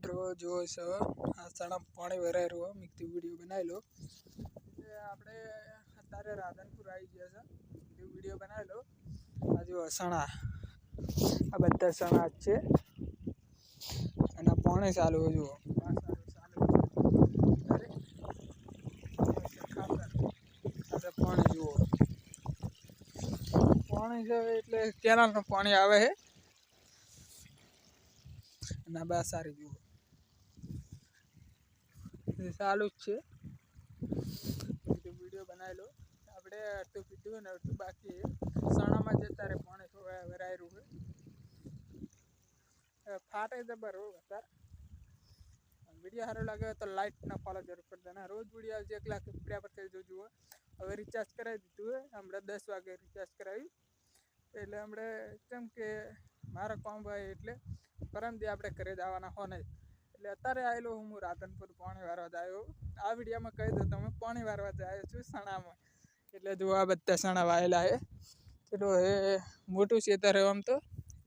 મિત્રો જો આ સણા પાણી ભરાઈ રહ્યો મીકથી વિડીયો બનાવી લો એટલે આપણે અત્યારે રાધનપુર આવી ગયા છે વિડીયો બનાવી લો આ જો સણા આ બધા સણા જ છે અને પાણી ચાલુ જુઓ પાણી જુઓ પાણી છે એટલે કેનાલનું પાણી આવે છે અને બા સારી જુઓ ચાલુ જ છે વિડીયો બનાવી લો આપણે અડધું પીધું ને અડધું બાકી સણામાં જે તારે પાણી ભરાઈ રહ્યું છે ફાટે જબર અત્યારે વિડીયો સારો લાગે તો લાઈક ના ફોલો જરૂર કરી દેના રોજ વિડીયો આવશે 1 લાખ રૂપિયા પર થઈ જોજો હવે રિચાર્જ કરાવી દીધું હમણાં 10 વાગે રિચાર્જ કરાવ્યું એટલે હમણે કેમ કે મારા કામ ભાઈ એટલે પરમદી આપણે ઘરે જવાના હો નહીં એટલે અત્યારે આવેલો હું રાધનપુર પાણી વારવા આવ્યો આ વિડીયોમાં કહી દઉં તમે પાણી વારવા આવ્યો છું સણામાં એટલે જો આ બધા સણા વાયેલા છે ચલો એ મોટું ખેતર આમ તો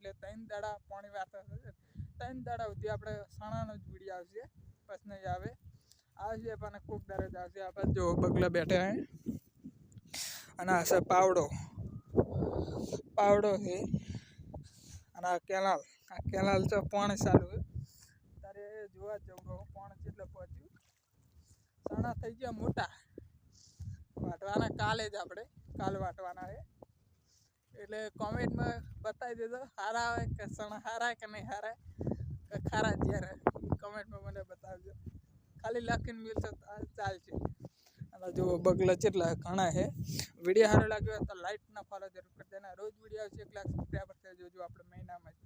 એટલે 3 દાડા પાણી વારતા 3 દાડા સુધી આપણે સણાનો જ વિડીયો આવશે બસ નહીં આવશે પણ કોક દારે જ આવશે આપણે જો બગલા બેઠા હે અને આ છે પાવડો છે અને આ કેનાલ તો પાણી ચાલુ તારે જોવા જવું પાણી કેટલું પહોંચ્યું સણા થઈ ગયા મોટા વાટવાના કાલે જ આપણે કાલ વાટવાના છે એટલે કોમેન્ટમાં બતાવી દેજો સારા આવે કે સણા સારા કે નહીં સારા કે ખારા જ્યારે કોમેન્ટમાં મને બતાવજો ખાલી લખીને મિલશે ચાલશે અને જો બગલા કેટલા ઘણા છે વિડીયો સારો લાગ્યો તો લાઈક ના ફોલો જરૂર કરી દેના રોજ વિડીયો આવશે 1 લાખ રૂપિયા પર થઈ જોજો આપણે મહિનામાં